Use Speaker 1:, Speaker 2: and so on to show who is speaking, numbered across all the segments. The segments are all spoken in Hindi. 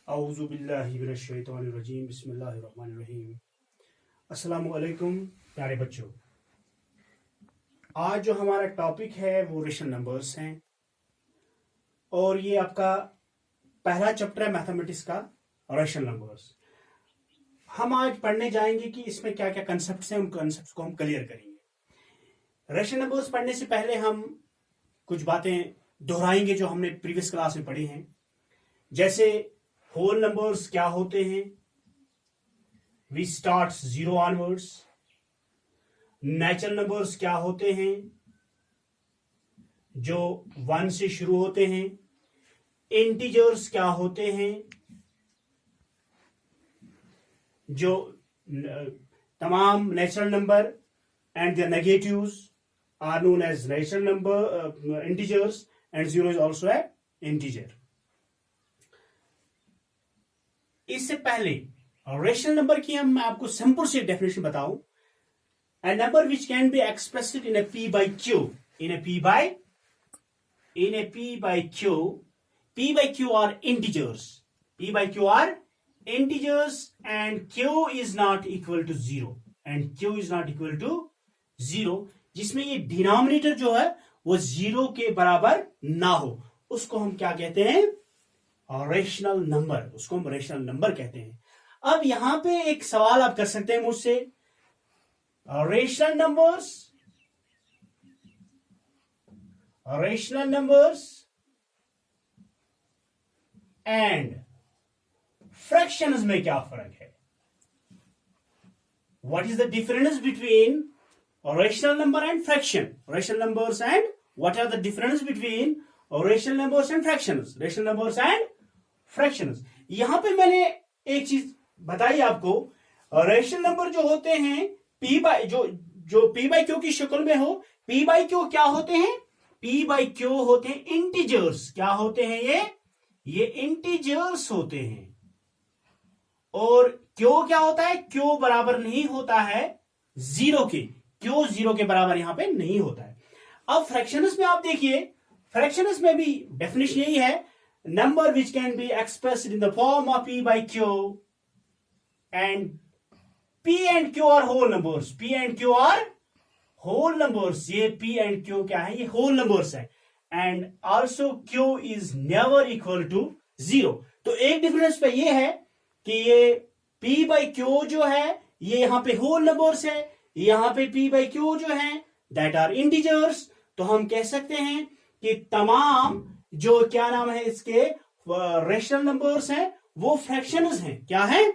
Speaker 1: औज़ुबिल्लाहिमिनश्शैतानिर्रजीम बिस्मिल्लाहिर्रहमानिर्रहीम। अस्सलामुअलैकुम प्यारे बच्चों, आज जो हमारा टॉपिक है वो रेशनल नंबर्स हैं और ये आपका पहला चैप्टर है मैथमेटिक्स का, रेशनल नंबर्स। हम आज पढ़ने जाएंगे कि इसमें क्या क्या कंसेप्ट्स हैं, उन कंसेप्ट्स को हम क्लियर करेंगे। रेशनल नंबर्स पढ़ने से पहले हम कुछ बातें दोहराएंगे जो हमने प्रीवियस क्लास में पढ़ी हैं, जैसे होल नंबर्स क्या होते हैं, we start zero onwards. Natural numbers क्या होते हैं जो 1 से शुरू होते हैं। इंटीजर्स क्या होते हैं जो तमाम natural number and their negatives are known as natural number integers and zero is also a integer. इससे पहले रेशनल नंबर की मैं आपको सिंपल सी डेफिनेशन बताऊं, a number which can be expressed in a p by q, in a p by q, p by q are integers, p by q are integers and q is not equal to 0, and q is not equal to 0, जिसमें ये डिनोमिनेटर जो है वो 0 के बराबर ना हो, उसको हम क्या कहते हैं, रेशनल नंबर, उसको हम रेशनल नंबर कहते हैं। अब यहां पे एक सवाल आप कर सकते हैं मुझसे, रेशनल नंबर्स एंड फ्रैक्शंस में क्या फर्क है? What is the difference between rational number and fraction? Rational numbers and what are the difference between rational numbers and fractions? Rational numbers and fractions. यहां पे मैंने एक चीज बताई आपको, रेशनल नंबर जो होते हैं पी बाई जो पी बाई क्यू की शक्ल में हो, पी बाई क्यू क्या होते हैं? पी बाई क्यू होते हैं इंटीजर्स। क्या होते हैं ये इंटीजर्स होते हैं। और क्यू क्या होता है? क्यू बराबर नहीं होता है जीरो के, क्यू 0 के बराबर यहां पे नहीं होता है। अब फ्रैक्शंस में आप देखिए, फ्रैक्शंस में भी डेफिनेशन यही है, number which can be expressed in the form of P by Q and P and Q are whole numbers. P and Q are whole numbers. ये P and Q क्या है? ये whole numbers है। And also Q is never equal to 0. तो एक डिफरेंस पे ये है कि ये P by Q जो है ये यहाँ पे whole numbers है, यहाँ पे P by Q जो है that are integers। तो हम कह सकते हैं कि तमाम जो क्या नाम है इसके रेशनल नंबर्स हैं वो फ्रैक्शंस हैं। क्या है?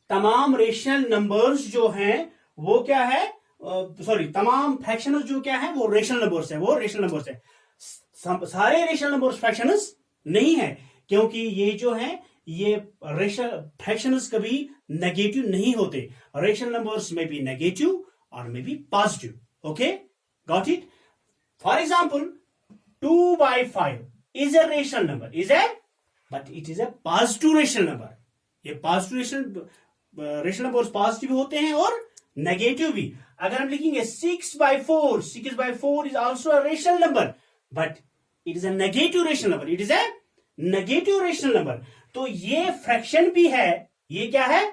Speaker 1: तमाम रेशनल नंबर्स जो हैं वो क्या है, तमाम फ्रैक्शंस जो क्या है वो रेशनल नंबर्स है, वो रेशनल नंबर्स है। सारे रेशनल नंबर्स फ्रैक्शंस नहीं है, क्योंकि ये जो है ये रेशनल फ्रैक्शंस कभी नेगेटिव नहीं होते। रेशनल नंबर्स में भी नेगेटिव और में भी positive. Okay, got it? For example 2 by 5 is a rational number, but it is a positive rational number। ये पॉजिटिव रेशनल नंबर्स पॉजिटिव होते हैं और नेगेटिव भी। अगर हम लिखेंगे 6 by 4 is also a rational number, but it is a negative rational number, it is a negative rational number। तो ये फ्रैक्शन भी है, ये क्या है?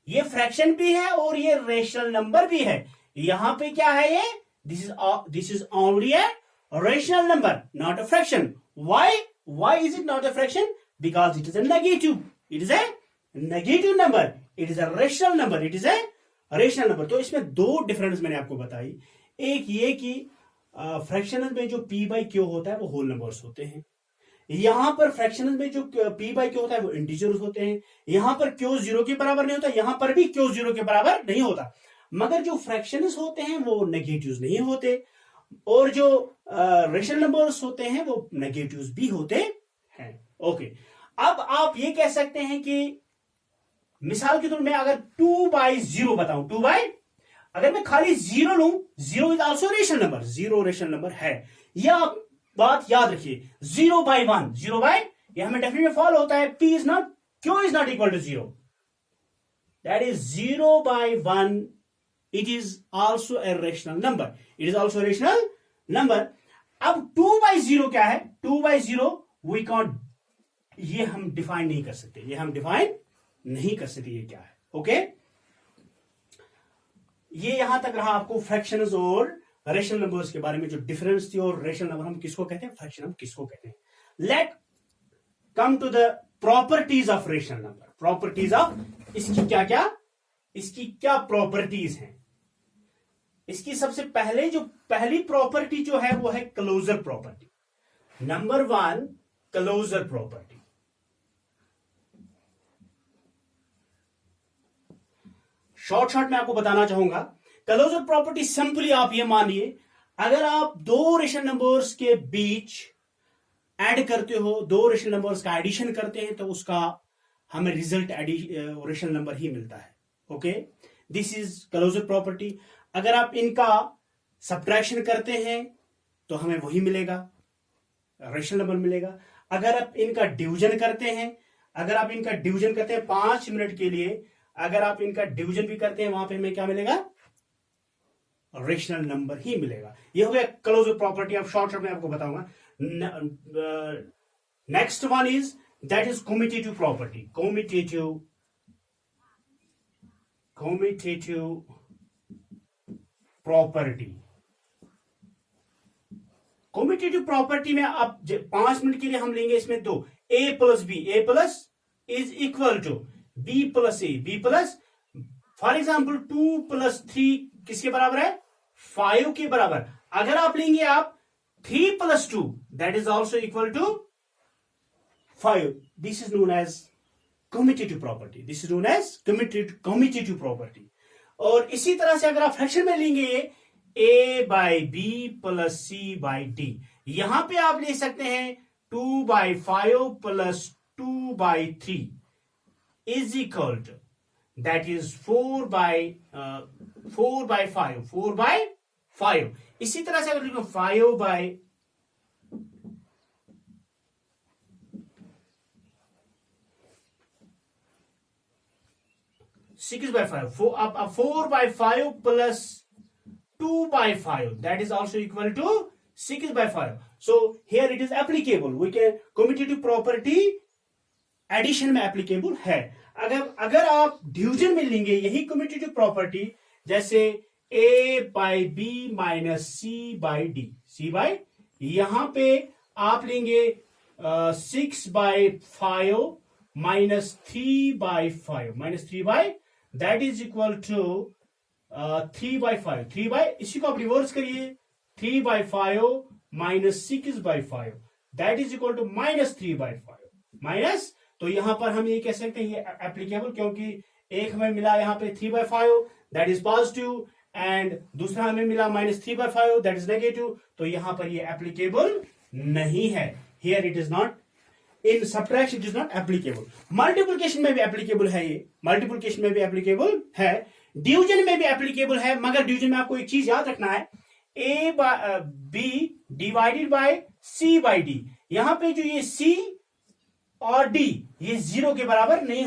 Speaker 1: ये फ्रैक्शन भी है और ये रेशनल नंबर भी है। यहां पे क्या है ये? This is only a rational number, not a fraction। Why is it not a fraction? Because it is a negative, it is a negative number, it is a rational number, it is a rational number। तो इसमें दो डिफरेंस मैंने आपको बताई, एक ये कि फ्रैक्शंस में जो p by q होता है वो होल नंबर्स होते हैं, यहां पर फ्रैक्शंस में जो p by q होता है वो इंटीजर्स होते हैं। यहां पर q 0 के बराबर नहीं होता, यहां पर भी q 0 के बराबर नहीं होता। मगर जो फ्रैक्शंस होते हैं वो नेगेटिव्स नहीं होते और जो रेशनल नंबर्स होते हैं वो नेगेटिव्स भी होते हैं। ओके, अब आप ये कह सकते हैं कि मिसाल के तौर में अगर 2 by 0 बताऊं, 2 by, अगर मैं खाली 0 लूं, 0 is also rational number, 0 rational number है। यह आप बात याद रखिए। 0 by 1, 0 by, यह हमें डेफिनेटली फॉलो होता है, P is not, Q is not equal to 0, that is 0 by 1, it is also a rational number, it is also a rational number। अब 2 by 0 क्या है? 2 by 0 we can't ये हम डिफाइन नहीं कर सकते, ये हम डिफाइन नहीं कर सकते ये क्या है। ओके, ये यहां तक रहा आपको फ्रैक्शंस और रेशनल नंबर्स के बारे में जो डिफरेंस थी, और रेशनल नंबर हम किसको कहते हैं, फ्रैक्शन हम किसको कहते हैं। Let come to the properties of rational number. Properties of, इसकी क्या क्या, इसकी क्या प्रॉपर्टीज हैं। इसकी सबसे पहले जो पहली प्रॉपर्टी जो है वो है closure property. Number 1, closure property. Short में आपको बताना चाहूंगा, क्लोजर प्रॉपर्टी सिंपली आप ये मानिए, अगर आप दो रेशनल नंबर्स के बीच ऐड करते हो, दो रेशनल नंबर्स का एडिशन करते हैं, तो उसका हमें रिजल्ट रेशनल नंबर ही मिलता है। Okay, this is closure property. अगर आप इनका सब्ट्रैक्शन करते हैं तो हमें वही मिलेगा, रेशनल नंबर मिलेगा। अगर आप इनका डिवीजन करते हैं, अगर आप इनका डिवीजन करते हैं 5 मिनट के लिए, अगर आप इनका डिवीजन भी करते हैं, वहां पे हमें क्या मिलेगा, रेशनल नंबर ही मिलेगा। ये हो गया क्लोजर प्रॉपर्टी। अब शॉर्ट में आपको बताऊंगा। Next one is, that is commutative property. Commutative property. Commutative property में अब 5 मिनट के लिए हम लेंगे इसमें दो, a plus B, a plus is equal to b plus A, b plus, for example 2 plus 3 किसके बराबर है, 5 के बराबर। अगर आप लेंगे आप 3 plus 2 that is also equal to 5, this is known as commutative property. This is known as commutative property. और इसी तरह से अगर आप फ्रैक्शन में लेंगे a by B plus C by D, यहां पे आप ले सकते हैं 2/5 plus 2/3 is equal to, that is 4/5। इसी तरह से अगर लिखो 5/6/5, अब 4/5 plus 2/5, that is also equal to 6/5. So here it is applicable. We can commutative property addition में एप्लीकेबल है। अगर आप डिवीजन में लेंगे यही कम्यूटेटिव प्रॉपर्टी, जैसे a by B minus C by D, C by, यहां पे आप लेंगे 6/5 minus 3/5 minus 3/, that is equal to 3/5। 3/, इसी को आप रिवर्स करिए, 3/5 minus 6/5 that is equal to minus 3/5 minus. तो यहां पर हम ये कह सकते हैं ये एप्लीकेबल, क्योंकि एक हमें मिला यहां पे 3/5 दैट इज पॉजिटिव, एंड दूसरा हमें मिला माइनस 3/5 दैट इज नेगेटिव, तो यहां पर ये एप्लीकेबल नहीं है। Here it is not, in subtraction it is not applicable. Multiplication में भी एप्लीकेबल है, ये मल्टीप्लिकेशन में भी एप्लीकेबल है, डिवीजन में भी एप्लीकेबल है। मगर डिवीजन में आपको एक चीज याद रखना है, a by B divided by C by D, यहां पे जो ये c और d ये 0 के बराबर नहीं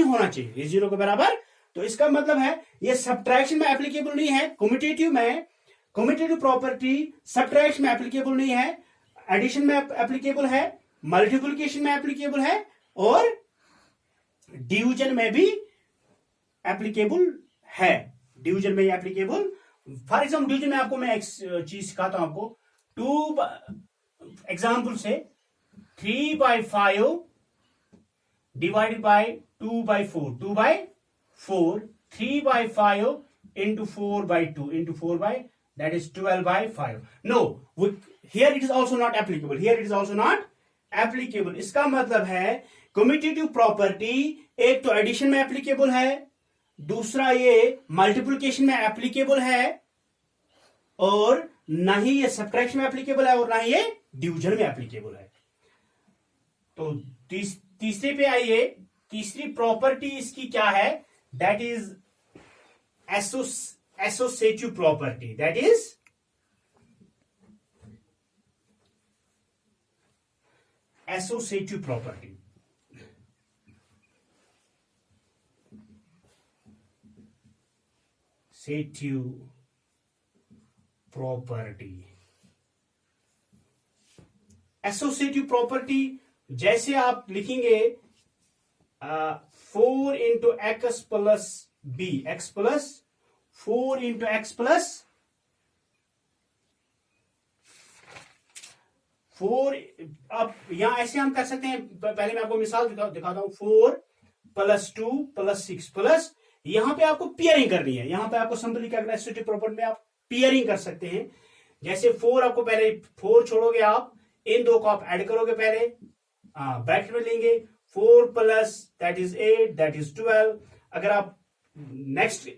Speaker 1: होना चाहिए, ये 0 के बराबर। तो इसका मतलब है ये सब्ट्रैक्शन में एप्लीकेबल नहीं है, कम्यूटेटिव प्रॉपर्टी सब्ट्रैक्शन में एप्लीकेबल नहीं है, एडिशन में एप्लीकेबल है, मल्टीप्लिकेशन में एप्लीकेबल है, और डिवीजन में भी एप्लीकेबल है। डिवीजन में एप्लीकेबल, फॉर एग्जाम्पल डिवीजन में आपको मैं एक चीज सिखाता हूं आपको, 2 एग्जाम्पल से 3/5 divided by 2/4, 2/4, 3/5 into 4/2 into 4/, that is 12/5. No, here it is also not applicable. Here it is also not applicable. इसका मतलब है कम्यूटेटिव प्रॉपर्टी एक तो एडिशन में एप्लीकेबल है, दूसरा ये मल्टीप्लिकेशन में एप्लीकेबल है, और ना ही ये सब्ट्रैक्शन में एप्लीकेबल है, और ना ही ये डिवीजन में एप्लीकेबल है। तो तीसरे पे आइए, तीसरी प्रॉपर्टी इसकी क्या है, that is associative property, that is associative property. Associative property, associative property जैसे आप लिखेंगे 4 into X plus B, X plus 4 into X plus 4। अब यहां ऐसे हम कर सकते हैं, पहले मैं आपको मिसाल दिखाता हूं। 4 प्लस 2 प्लस 6 प्लस, यहां पे आपको पियरिंग करनी है। यहां पे आपको सिंपली क्या करना है, एसोसिएटिव प्रॉपर्टी में आप पियरिंग कर सकते हैं। जैसे 4 आपको पहले 4 छोड़ोगे आप, इन दो को आप ऐड करोगे पहले, ब्रैकेट में लेंगे। 4 plus that is 8 that is 12। अगर आप नेक्स्ट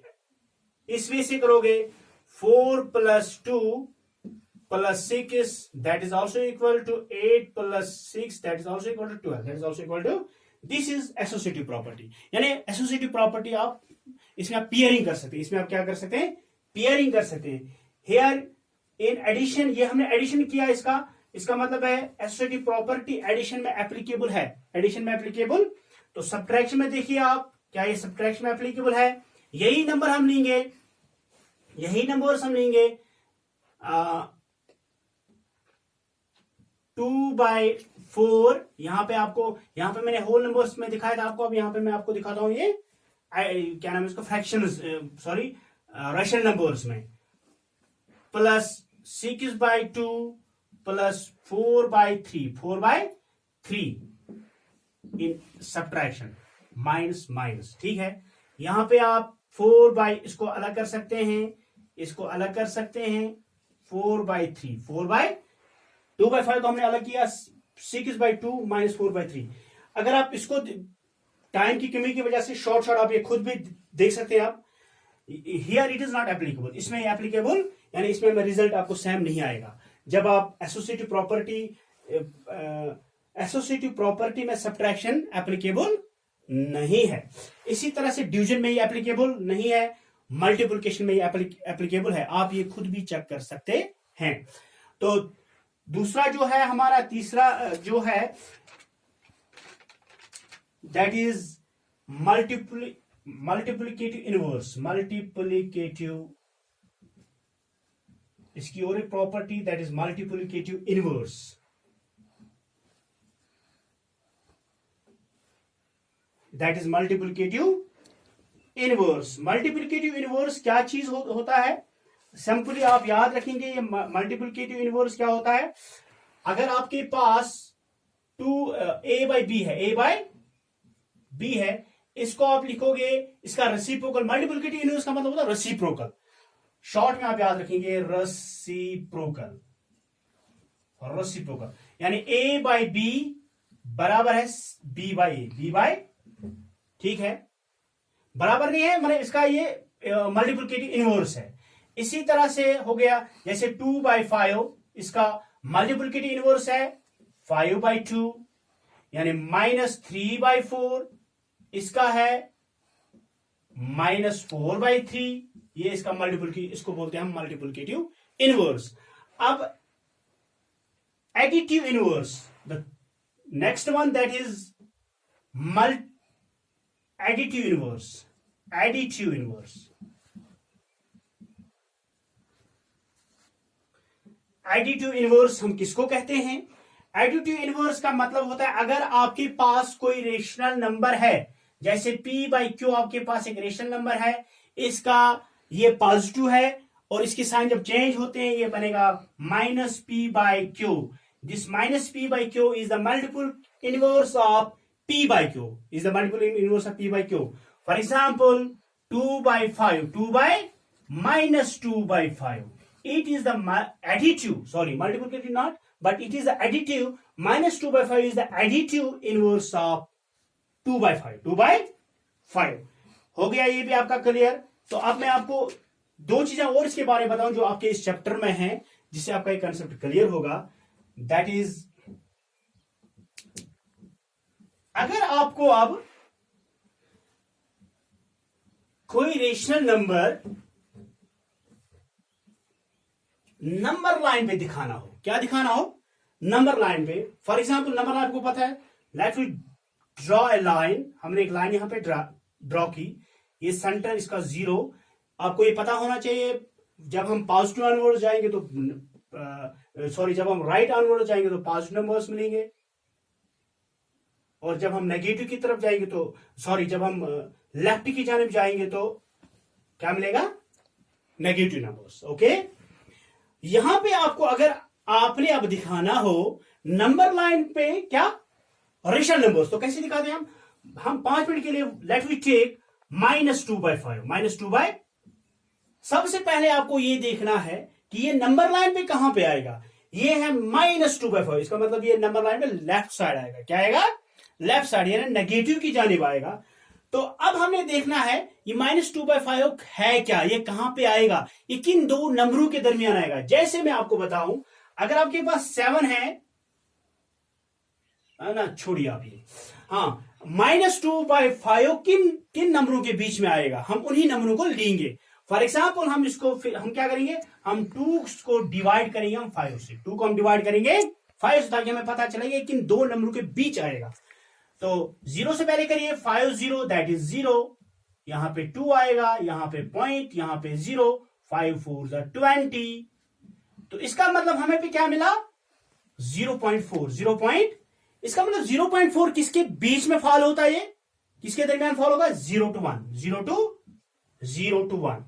Speaker 1: इस वे से करोगे, 4 plus 2 plus 6 that is also equal to 8 plus 6 that is also equal to 12 that is also equal to, this is associative property. यानी एसोसिएटिव प्रॉपर्टी आप इसमें आप पियरिंग कर सकते हैं। इसमें आप क्या कर सकते हैं, पियरिंग कर सकते हैं। हेयर इन एडिशन, ये हमने एडिशन किया, इसका मतलब है एसोसिएटिव प्रॉपर्टी एडिशन में एप्लीकेबल है, एडिशन में एप्लीकेबल। तो सब्ट्रैक्शन में देखिए आप, क्या ये सब्ट्रैक्शन में एप्लीकेबल है? यही नंबर हम लेंगे, यही नंबर हम लेंगे 2/4। यहां पे आपको, यहां पे मैंने होल नंबर्स में दिखाया था आपको, अब यहां पे मैं आपको दिखाता हूं ये क्या नाम है इसको, फ्रैक्शन, सॉरी रेशनल नंबर्स में। प्लस 6/2 प्लस 4/3, 4/3 इन सब्ट्रैक्शन, माइनस माइनस, ठीक है। यहां पे आप 4 इसको अलग कर सकते हैं, इसको अलग कर सकते हैं। 4/3, 2/5 तो हमने अलग किया, 6/2 माइनस 4/3। अगर आप इसको टाइम की कमी की वजह से शॉर्ट आप ये खुद भी देख सकते हैं आप, here it is not applicable, इसमें एप्लीकेबल, यानी इसमें रिजल्ट आपको सेम नहीं आएगा। जब आप एसोसिएटिव प्रॉपर्टी में सब्ट्रैक्शन एप्लीकेबल नहीं है। इसी तरह से डिवीजन में ये एप्लीकेबल नहीं है, मल्टीप्लिकेशन में ये एप्लीकेबल है। आप ये खुद भी चेक कर सकते हैं। तो दूसरा जो है हमारा, तीसरा जो है that is multiplicative inverse, multiplicative, इसकी और एक property that is multiplicative inverse. That is multiplicative inverse. Multiplicative inverse क्या चीज होता है, सिंपली आप याद रखेंगे ये मल्टीप्लिकेटिव इनवर्स क्या होता है। अगर आपके पास 2a/b है, a/b है, इसको आप लिखोगे इसका रेसिप्रोकल। मल्टीप्लिकेटिव इनवर्स का मतलब होता है रेसिप्रोकल, शॉर्ट में आप याद रखेंगे रेसिप्रोकल, रेसिप्रोकल यानी a/b बराबर है b/a, b/, ठीक है, बराबर नहीं है, मतलब इसका ये मल्टीप्लिकेटिव इनवर्स है। इसी तरह से हो गया, जैसे 2/5 इसका मल्टीप्लिकेटिव इनवर्स है 5/2, यानी -3/4 इसका है -4/3, ये इसका मल्टीप्लिकेटिव, इसको बोलते हैं हम मल्टीप्लिकेटिव इनवर्स। अब additive inverse, the next one that is additive inverse, additive inverse. Additive inverse हम किसको कहते हैं? एडिटिव इनवर्स का मतलब होता है अगर आपके पास कोई रेशनल नंबर है, जैसे p/q आपके पास एक रेशनल नंबर है, इसका ये पॉजिटिव है और इसके साइन जब चेंज होते हैं ये बनेगा -p/q। This -p/q is the multiple inverse of p/q, is the multiple inverse of p/q। For example 2/5, 2/, -2/5, it is the additive, sorry, multiplicative not, but it is the additive, -2/5 is the additive inverse of 2/5, 2/5 हो गया, ये भी आपका क्लियर। तो अब मैं आपको दो चीजें और इसके बारे में बताऊं जो आपके इस चैप्टर में हैं, जिससे आपका एक कंसेप्ट क्लियर होगा। दैट इज, अगर आपको अब कोई रेशनल नंबर नंबर लाइन पे दिखाना हो, क्या दिखाना हो? नंबर लाइन पे। फॉर एग्जाम्पल नंबर लाइन आपको पता है, let we draw a line, हमने एक लाइन यहां पे ड्रॉ की, ये सेंटर इसका 0। आपको ये पता होना चाहिए जब हम पॉजिटिव ऑनवर्ड जाएंगे तो सॉरी, जब हम राइट ऑनवर्ड जाएंगे तो पॉजिटिव नंबर्स मिलेंगे, और जब हम नेगेटिव की तरफ जाएंगे तो सॉरी, जब हम लेफ्ट की जानिब जाएंगे तो क्या मिलेगा? Negative numbers. ओके, यहां पे आपको अगर आपने अब दिखाना हो नंबर लाइन पे क्या रेशनल नंबर्स, तो कैसे दिखाते हैं हम 5 मिनट के लिए लेट वी टेक -2/5, -2/। सबसे पहले आपको ये देखना है कि ये नंबर लाइन पे कहां पे आएगा। ये है -2/5, इसका मतलब ये नंबर लाइन पे लेफ्ट साइड आएगा। क्या आएगा? लेफ्ट साइड, यानी नेगेटिव की जानिब आएगा। तो अब हमने देखना है ये -2/5 है क्या, ये कहां पे आएगा, ये किन दो नंबरों के दरमियान आएगा। जैसे मैं आपको बताऊं, अगर आपके पास 7 है ना, छोड़िए आप ये, हाँ, -2/5 किन किन नंबरों के बीच में आएगा, हम उन्हीं नंबरों को लेंगे। फॉर एग्जाम्पल हम इसको फिर हम क्या करेंगे, हम 2 को डिवाइड करेंगे हम 5 से, 2 को हम डिवाइड करेंगे 5 से, ताकि हमें पता चलेगा किन दो नंबरों के बीच आएगा। तो 0 से पहले करिए 5 0, दैट इज 0, यहां पे 2 आएगा, यहां पे पॉइंट, यहां पे 0, 5 4 20। तो इसका मतलब हमें पे क्या मिला? 0.4, 0. इसका मतलब 0.4 किसके बीच में फॉल होता है, ये किसके दरमियान फॉल होगा? 0 to 1, 0 to 1।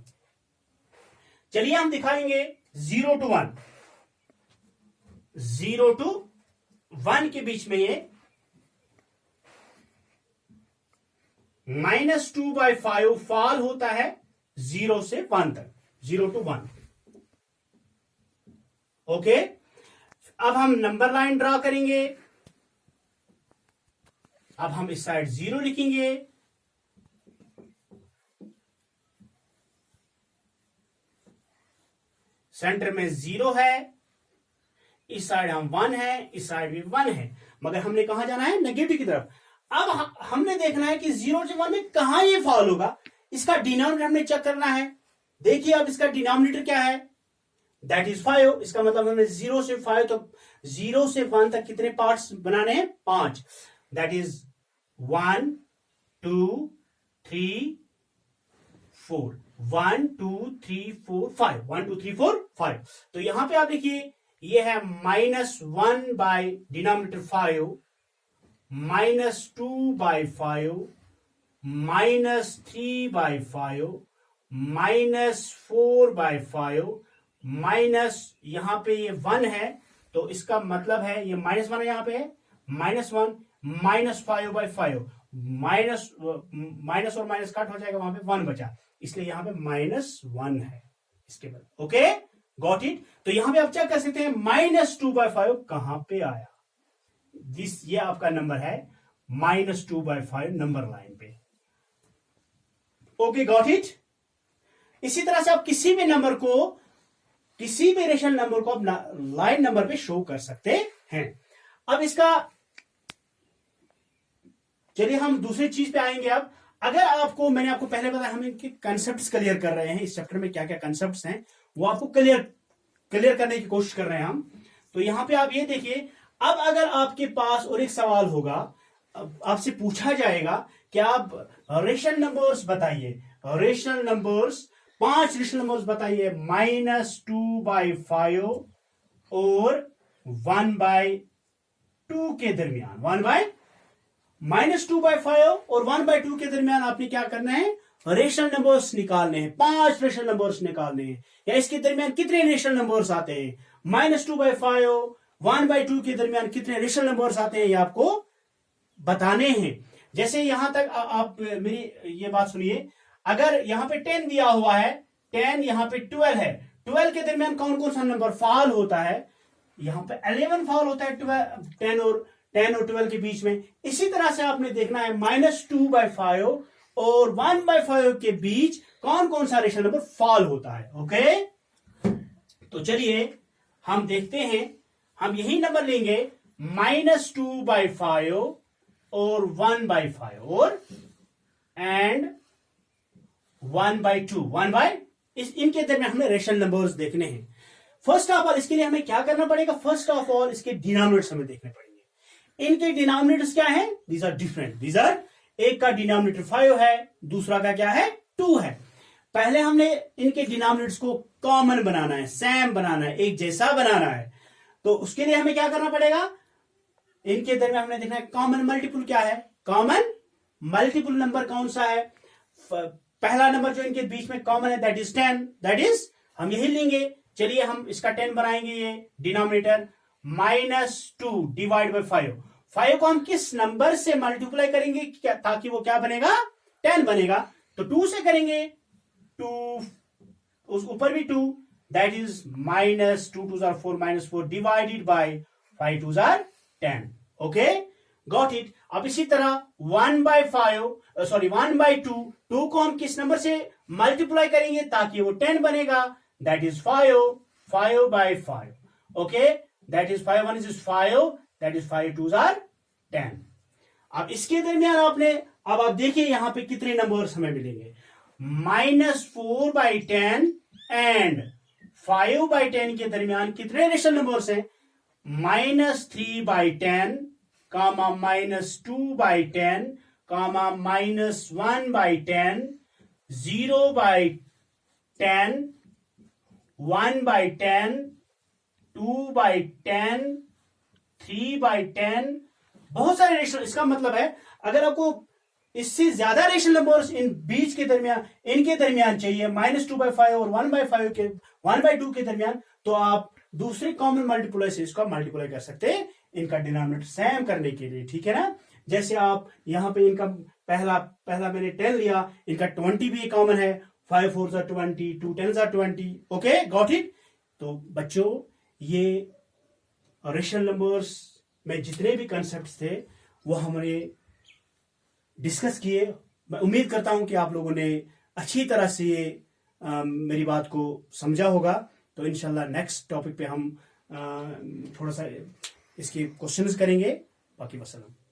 Speaker 1: चलिए हम दिखाएंगे 0 to 1, 0 to 1 के बीच में ये -2/5 फॉल होता है 0 से 1 तक, 0 to 1। ओके, अब हम नंबर लाइन ड्रा करेंगे। अब हम इस साइड 0 लिखेंगे, सेंटर में 0 है, इस साइड हम 1 है, इस साइड भी 1 है, मगर हमने कहां जाना है? नेगेटिव की तरफ। अब हमने देखना है कि 0 से 1 में कहां ये फॉल होगा, इसका डिनोमिनेटर हमने चेक करना है। देखिए अब इसका डिनोमिनेटर क्या है? That is 5। इसका मतलब हमें 0 से 5, तो 0 से 1 तक कितने पार्ट्स बनाने हैं? 5। That is 1 2 3 4, 1 2 3 4 5, 1 2 3 4 5। तो यहां पे आप देखिए ये है -1 बाय डिनोमिनेटर 5, -2/5, -3/5, -4/5, माइनस यहां पे ये 1 है, तो इसका मतलब है ये -1 यहां पे है, -1, -5/5, माइनस माइनस और माइनस कट हो जाएगा, वहां पे 1 बचा, इसलिए यहां पे -1 है इसके बाद। Okay, got it. तो यहां पे आप चेक कर सकते हैं -2/5 कहां पे आया। ये आपका नंबर है -2/5 नंबर लाइन पे। Okay, got it. इसी तरह से आप किसी भी नंबर को, किसी भी रेशनल नंबर को आप लाइन नंबर पे शो कर सकते हैं। अब इसका चलिए हम दूसरी चीज पे आएंगे। अब अगर आपको, मैंने आपको पहले बताया हम इनके कंसेप्ट क्लियर कर रहे हैं, इस चैप्टर में क्या क्या कंसेप्ट हैं वो आपको क्लियर करने की कोशिश कर रहे हैं हम। तो यहां पे आप ये देखिए, अब अगर आपके पास और एक सवाल होगा, आपसे पूछा जाएगा कि आप रेशनल नंबर्स बताइए, रेशनल नंबर्स, 5 रेशनल नंबर्स बताइए -2/5 और 1/2 के दरमियान, -2/5 और 1/2 के दरमियान आपने क्या करना है? रेशनल नंबर्स निकालने हैं, 5 रेशनल नंबर्स निकालने हैं, या इसके दरमियान कितने रेशनल नंबर्स आते हैं, -2/5 1/2 के दरमियान कितने रेशनल नंबर्स आते हैं, ये आपको बताने हैं। जैसे यहां तक आप मेरी ये बात सुनिए, अगर यहां पे 10 दिया हुआ है, 10, यहां पे 12 है, 12 के दरमियान कौन कौन सा नंबर फॉल होता है? यहां पे 11 फॉल होता है 10 और 12 के बीच में। इसी तरह से आपने देखना है -2/5 और 1/5 के बीच कौन कौन सा रेशनल नंबर फॉल होता है। ओके, तो चलिए हम देखते हैं, हम यही नंबर लेंगे -2/5 और 1/5 और एंड 1/2, इनके दरमियान हमें रेशनल नंबर्स देखने हैं। फर्स्ट ऑफ ऑल इसके लिए हमें क्या करना पड़ेगा? फर्स्ट ऑफ ऑल इसके डिनोमिनेटर्स हमें देखने पड़ेंगे। इनके डिनोमिनेटर्स क्या है? These are different, these are, एक का डिनोमिनेटर 5 है, दूसरा का क्या है? 2 है। पहले हमने इनके डिनोमिनेटर्स को कॉमन बनाना है, सेम बनाना है, एक जैसा बनाना है। तो उसके लिए हमें क्या करना पड़ेगा? इनके दरमियान हमने देखना है कॉमन मल्टीपल क्या है, कॉमन मल्टीपल नंबर कौन सा है। पहला नंबर जो इनके बीच में कॉमन है दैट इज 10, दैट इज हम यही लेंगे। चलिए हम इसका 10 बनाएंगे, ये डिनोमिनेटर -2 डिवाइड बाई 5। 5 को हम किस नंबर से मल्टीप्लाई करेंगे क्या, ताकि वो क्या बनेगा, 10 बनेगा। तो 2 से करेंगे, 2 उस ऊपर भी 2, that is -2 2 4 -4 divided by 5 2 10। Okay, got it. अब इसी तरह 1/2, 2 को हम किस नंबर से मल्टीप्लाई करेंगे ताकि वो 10 बनेगा, that is 5/5। Okay, that is 5 1 is 5, that is 5 2 10। अब इसके दरमियान अब आप देखिए यहां पे कितने नंबर्स हमें मिलेंगे। -4/10 एंड 5/10 के दरमियान कितने रेशनल नंबर्स हैं, -3/10, -2/10, -1/10, 0/10, 1/10, 2/10, 3/10, बहुत सारे रेशनल। इसका मतलब है अगर आपको इससे ज्यादा रेशनल नंबर्स इन बीच के दरमियान इनके दरमियान चाहिए, -2/5 और 1/2 के दरमियान, तो आप दूसरे कॉमन मल्टीप्लाई से इसका मल्टीप्लाई कर सकते हैं इनका डिनोमिनेटर सेम करने के लिए, ठीक है ना। जैसे आप यहां पे इनका पहला मैंने 10 लिया, इनका 20 भी कॉमन है, 5 4 20, 2 10 20। Okay, got it. तो बच्चों ये रेशनल नंबर्स में जितने भी कंसेप्ट थे वो हमने डिस्कस किए। मैं उम्मीद करता हूं कि आप लोगों ने अच्छी तरह से ये मेरी बात को समझा होगा। तो इंशाल्लाह नेक्स्ट टॉपिक पे हम थोड़ा सा इसके क्वेश्चंस करेंगे। बाकी वसल्लम।